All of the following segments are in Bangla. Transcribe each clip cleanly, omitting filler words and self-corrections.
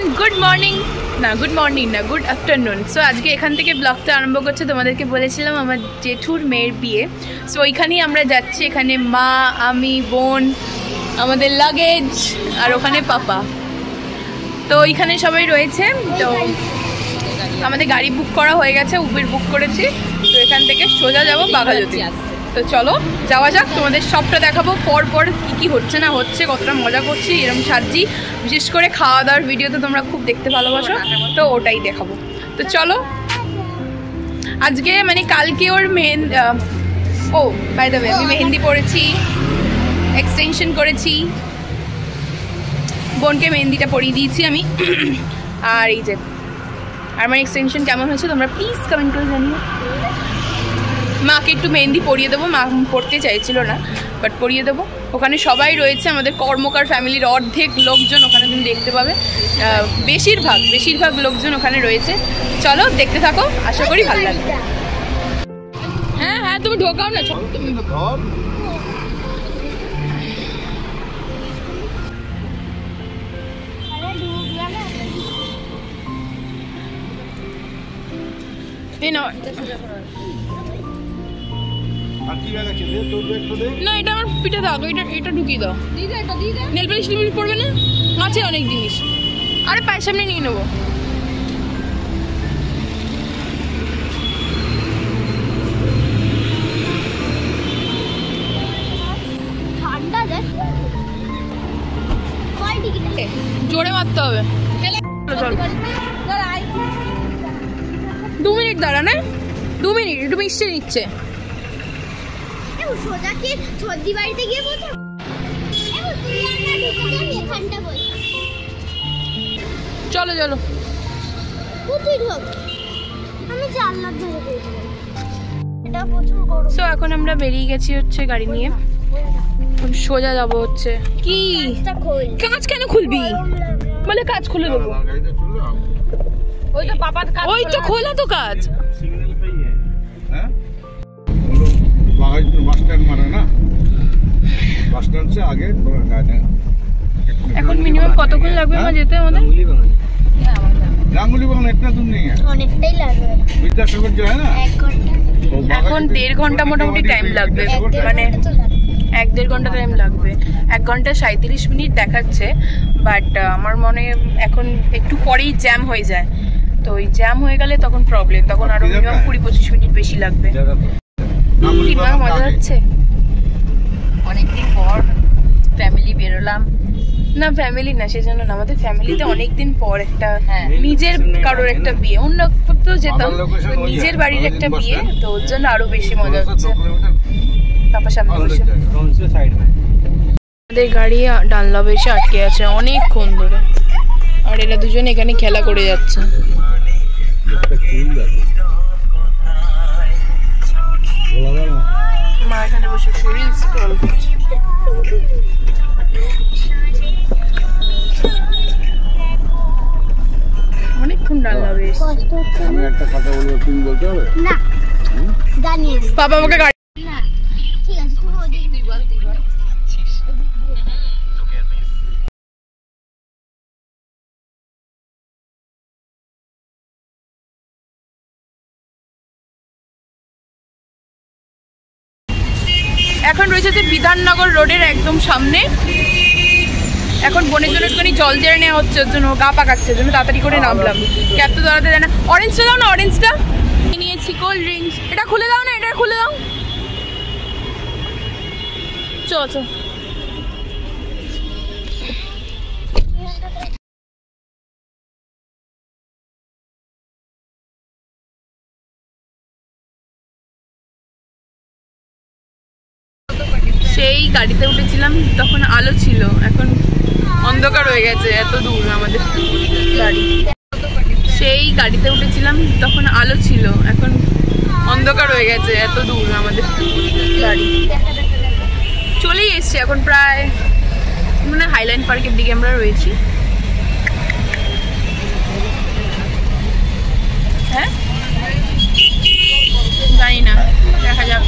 এভরিওয়ান, গুড মর্নিং না গুড আফটারনুন। সো আজকে এখান থেকে ব্লগটা আরম্ভ করছে। তোমাদেরকে বলেছিলাম আমার জেঠুর মেয়ের বিয়ে, সো ওইখানেই আমরা যাচ্ছি। এখানে মা, আমি, বোন, আমাদের লাগেজ আর ওখানে পাপা, তো ওইখানে সবাই রয়েছে। তো আমাদের গাড়ি বুক করা হয়ে গেছে, উবের বুক করেছি। তো এখান থেকে সোজা যাবো বাঘাযতীন। তো চলো যাওয়া যাক, তোমাদের সবটা দেখাবো পর পর কী কী হচ্ছে না হচ্ছে, কতটা মজা করছি, এরকম সাজছি। বিশেষ করে খাওয়া দাওয়ার ভিডিও তো তোমরা খুব দেখতে ভালোবাসো, তো ওটাই দেখাবো। তো চলো, আজকে মানে কালকে ওর বাই দ্য ওয়ে আমি মেহেন্দি পরেছি, এক্সটেনশন করেছি, বোনকে মেহেন্দিটা পরিয়ে দিয়েছি আমি। আর এই যে আর আমার এক্সটেনশন কেমন হয়েছে তোমরা প্লিজ কমেন্ট করে জানিও। মাকে একটু মেহেন্দি পরিয়ে দেবো, মা পড়তে চাইছিল না, বাট পরিয়ে দেবো। ওখানে সবাই রয়েছে, আমাদের কর্মকার ফ্যামিলির অর্ধেক লোকজন ওখানে তুমি দেখতে পাবে। বেশিরভাগ লোকজন ওখানে রয়েছে। চলো দেখতে থাকো, আশা করি ভালো লাগবে। হ্যাঁ তুমি ঢোকাও না, তুমি না, এটা আমার পিঠে দাও, এটা ঢুকিয়ে দাও। নেল পালিশ পড়বে না, আছে অনেক জিনিস। আরে পায়ের সামনে নিয়ে নেবো। জোরে মারতে হবে। 2 মিনিট দাঁড়া না, 2 মিনিট একটু মিষ্টি নিচ্ছে। চলো চলো, সো এখন আমরা বেরিয়ে গেছি হচ্ছে গাড়ি নিয়ে, সোজা যাবো হচ্ছে। কি কাজ কেন খুলবি বলে, কাজ খুলে দেবো। ওই তো খোলা তো কাজ। এখন মিনিমাম কতক্ষণ লাগবে আমার যেতে? আমাদের অনেকটাই লাগবে, এখন 1.5 ঘন্টা মোটামুটি টাইম লাগবে, মানে 1-1.5 ঘন্টা টাইম লাগবে। 1 ঘন্টা 37 মিনিট দেখাচ্ছে, বাট আমার মনে এখন একটু পরেই জ্যাম হয়ে যায়। তো ওই জ্যাম হয়ে গেলে তখন প্রবলেম, তখন আরো মিনিমাম 20-25 মিনিট বেশি লাগবে। মজা হচ্ছে, অনেকদিন পর ফ্যামিলি বেরোলাম। না ফ্যামিলি না, সেজন্য না, আমাদের ফ্যামিলিতে অনেকদিন পর একটা নিজের কারোর একটা বিয়ে। অন্য তো যেতাম, নিজের বাড়ির একটা বিয়ে, তো ওর জন্য আরো বেশি মজা হচ্ছে। পাপা সামনে বসে, আমাদের গাড়ি ডানলবে এসে আটকে আছে অনেকক্ষণ ধরে, আর এরা দুজন এখানে খেলা করে যাচ্ছে। মা এখানে বসে রিলস স্ক্রল করছে। অনেকক্ষণ ডানলবে এসে। আমি একটা কথা বলবো, তুমি বলতে হবে না, জানি পাপা আমাকে গাড়ি না, ঠিক আছে তুমি ওদিকে তুই বল। এখন রয়েছে যে বিধাননগর রোডের একদম সামনে। এখন বোনের জন্য একটুখানি জল জেরে নেওয়া হচ্ছে, ওর জন্য গা পাকাচ্ছে, জন্য তাড়াতাড়ি করে নামলাম। ক্যাব তো দাঁড়াতে দেয় না। অরেঞ্জটা দাও না, অরেঞ্জটা নিয়েছি। কোল্ড ড্রিঙ্কস এটা খুলে দাও না, এটা খুলে দাও। চল সেই গাড়িতে উঠেছিলাম, তখন আলো ছিল, এখন অন্ধকার হয়ে গেছে। এত দূর আমাদের গাড়ি। সেই গাড়িতে উঠেছিলাম, তখন আলো ছিল, এখন অন্ধকার হয়ে গেছে। এত দূর আমাদের গাড়ি। চলেই এসছি এখন, প্রায় মানে হাইল্যান্ড পার্কের দিকে আমরা রয়েছি। হ্যাঁ জানি না, দেখা যাক।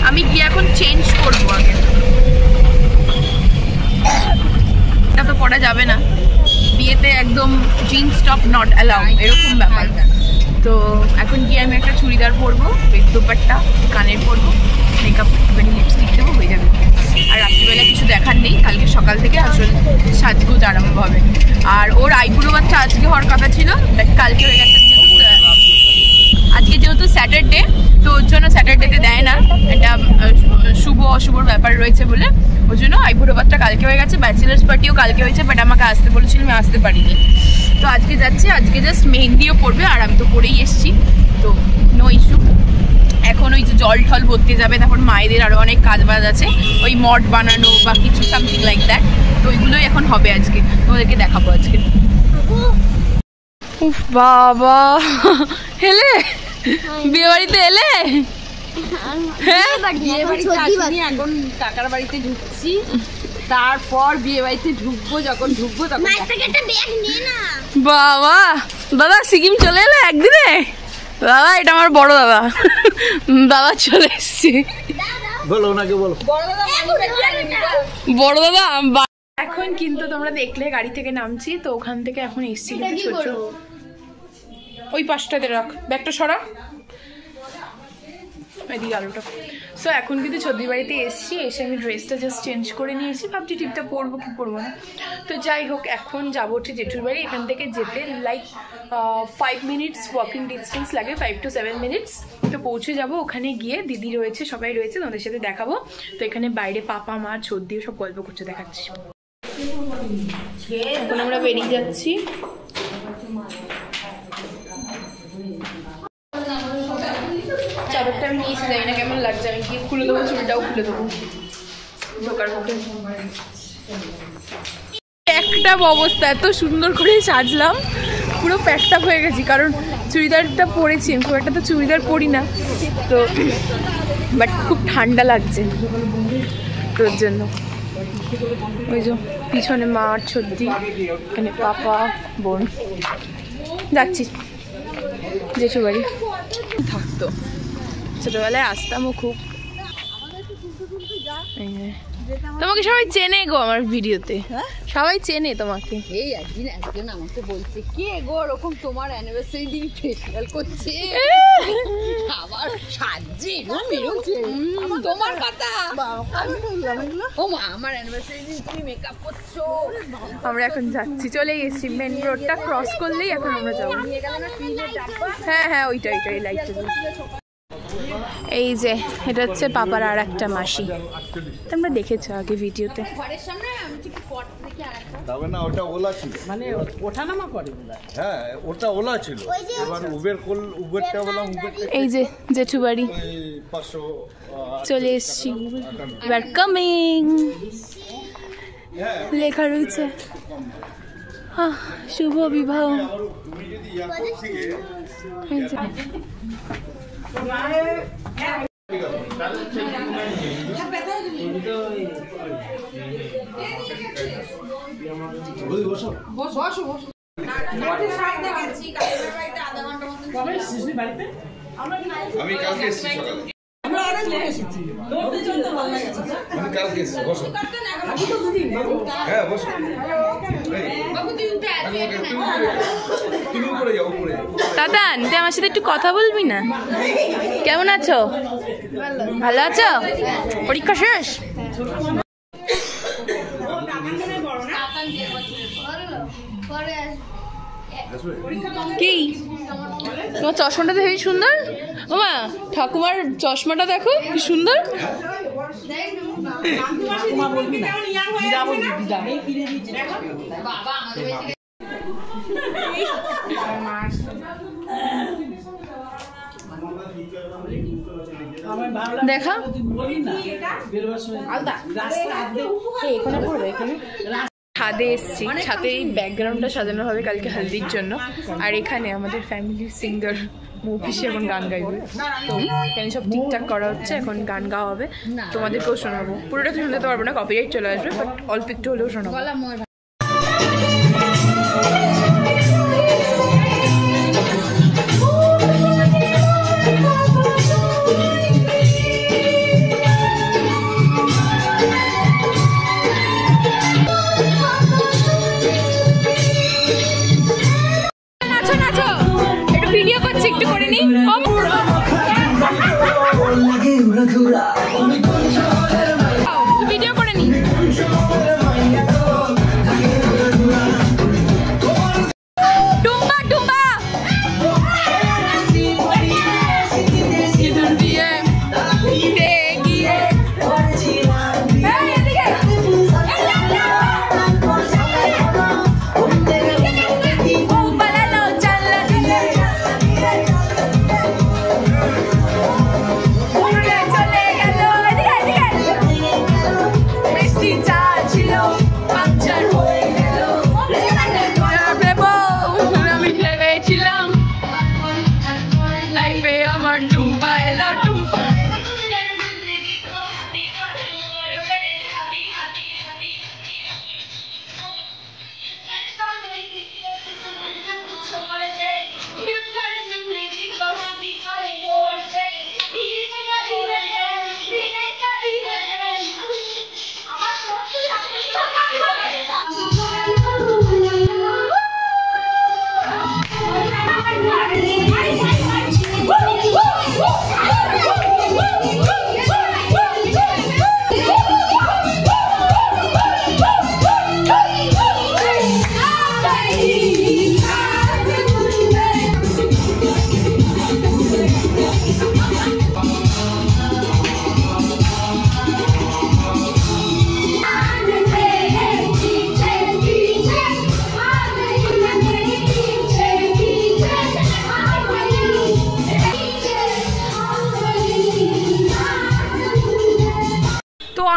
আমি গিয়ে এখন চেঞ্জ করবো আগে। পরা যাবে না, বিয়েতে একদম জিন্স টপ নট অ্যালাউ এরকম ব্যাপার। তো এখন গিয়ে আমি একটা চুড়িদার পরবো, দোপাট্টা, কানের পরবো, মেকআপ একটুখানি লিপস্টিক দেবো, হয়ে যাবে। আর রাত্রিবেলা কিছু দেখার নেই, কালকে সকাল থেকে আসল সাজগোজ আরম্ভ হবে। আর ওর আইবুড়ো বাচ্চা আজকে হওয়ার কথা ছিল, কালকে হয়ে গেছে। আজকে যেহেতু স্যাটারডে, তো ওর জন্য স্যাটারডেতে দেয় না, এটা শুভ অশুভর ব্যাপার রয়েছে বলে ওর জন্য আইবুড়ো বাচ্চা কালকে হয়ে গেছে। ব্যাচেলার্স পার্টিও কালকে হয়েছে, বাট আমাকে আসতে বলেছিল, আমি আসতে পারিনি। তো আজকে যাচ্ছি, আজকে জাস্ট মেহেন্দিও পড়বে, আর আমি তো পরেই এসছি, তো নো ইস্যু। এখন ওই যে জল ঠল ভরতে যাবে, তারপর মায়েদের আরও অনেক কাজ বাজ আছে, ওই মঠ বানানো বা কিছু সামথিং লাইক দ্যাট, তো ওইগুলোই এখন হবে আজকে, তোমাদেরকে দেখাবো আজকে। উফ বাবা, হেলে বিয়ে বাড়িতে এলে? এখন কাকার বাড়িতে ঢুকছি, তারপর বিয়ে বাড়িতে ঢুকবো, যখন ঢুকবো তখন বাবা। দাদা সিকিম চলে এলে একদিনে? দাদা এটা আমার বড় দাদা, দাদা চলে এসছে। বলো ওনাকে বলো। বড় দাদা এখন কিন্তু তোমরা দেখলে গাড়ি থেকে নামছি, তো ওখান থেকে এখন এসছি কিন্তু ছোট। ওই পাশটাতে রাখ, ব্যাগটা সরা, এদিকে আলোটা। সো এখন কিন্তু ছদ্রির বাড়িতে এসছি, এসে আমি ড্রেসটা জাস্ট চেঞ্জ করে নিয়েছি, ভাবছি টিপটা পরবো কি পরবো না। তো যাই হোক, এখন যাবো হচ্ছে জেঠুর বাড়ি। এখান থেকে যেতে লাইক 5 মিনিটস ওয়াকিং ডিস্টেন্স লাগে, 5 to 7 মিনিটস। তো পৌঁছে যাবো, ওখানে গিয়ে দিদি রয়েছে, সবাই রয়েছে, তোমাদের সাথে দেখাবো। তো এখানে বাইরে পাপা মা ছদ্রিও সব গল্প করছে, দেখাচ্ছি। এখন আমরা বেরিয়ে যাচ্ছি। চাদরটা আমি নিয়েছি, জানি না কেমন লাগছে, আমি গিয়ে খুলে দেবো, চুলটাও খুলে দেবো ঢোকার মুখে। প্যাকটাপ অবস্থা, এত সুন্দর করে সাজলাম, পুরো প্যাকটাপ হয়ে গেছি, কারণ চুড়িদারটা পরেছি, খুব একটা তো চুড়িদার পরি না, তো বাট খুব ঠান্ডা লাগছে তোর জন্য। ওই যে পিছনে মা আর ছদ্রি, এখানে পাপা বোন, যাচ্ছি জেঠুর বাড়ি। থাকতো ছোটবেলায় আসতামও খুব। তোমাকে সবাই চেনে গো আমার ভিডিওতে, সবাই চেনে তোমাকে। এই একজন আমাকে বলছে, কে গো ওরকম তোমার অ্যানিভার্সারি দিন ফেস্টিভ্যাল করছে, আবার সাজছে তোমার কথা। ও মা, আমার অ্যানিভার্সারি দিন তুমি মেকআপ করছো। আমরা এখন যাচ্ছি, চলে গেছি, মেন রোডটা ক্রস করলেই এখন আমরা যাবো। হ্যাঁ হ্যাঁ, ওইটাই লাইটটা। এই যে এটা হচ্ছে পাপার আর একটা মাসি, তোমরা দেখেছো আগে ভিডিওতে। তবে না, ওটা ওলা ছিল, মানে ওঠানামা করে। হ্যাঁ ওটা ওলা ছিল, এবার উবেরটা বললাম, এই যে জেঠু বাড়ি 500 চলে এসছি, উই কামিং লেখা রয়েছে, শুভ বিবাহ। আমি কালকে এসেছি সকালে, আমি কালকে এসেছি, বসো। হ্যাঁ বসো, তুমি উপরে যাও, উপরে। দাদা তুই আমার সাথে একটু কথা বলবি না? কেমন আছো? ভালো আছো? পরীক্ষা শেষ? কি তোমার চশমাটা দেখে সুন্দর? ওমা ঠাকুমার চশমাটা দেখো কি সুন্দর। দেখা এখানে পড়বে, এখানে ছাদে এসছি, ছাদে এই ব্যাকগ্রাউন্ডটা সাজানো হবে কালকে হলদির জন্য। আর এখানে আমাদের ফ্যামিলির সিঙ্গার মৌপিসি এখন গান গাইবে, তো এখানে সব ঠিকঠাক করা হচ্ছে, এখন গান গাওয়া হবে, তোমাদেরকেও শোনাবো। পুরোটা তো শুনতে পারবো না, কপিরাইট চলে আসবে, বাট অল্প একটু হলেও শোনাবো। একটু করে নি ভিডিও করে নি টুম্বা টুম্বা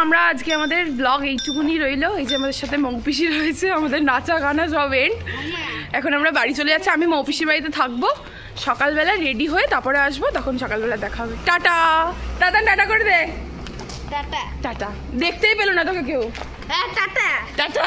আমরা আজকে আমাদের ব্লগ এইটুকুনি রইলো। এই যে আমাদের সাথে মৌপিসি রয়েছে, আমাদের নাচা গানা সব এন্ড। এখন আমরা বাড়ি চলে যাচ্ছি, আমি মৌপিসির বাড়িতে থাকবো, সকালবেলা রেডি হয়ে তারপরে আসবো, তখন সকালবেলা দেখা হবে। টাটা টাটা টাটা করে দে, টাটা টাটা। দেখতেই পেলো না তোকে কেউ, টাটা টাটা।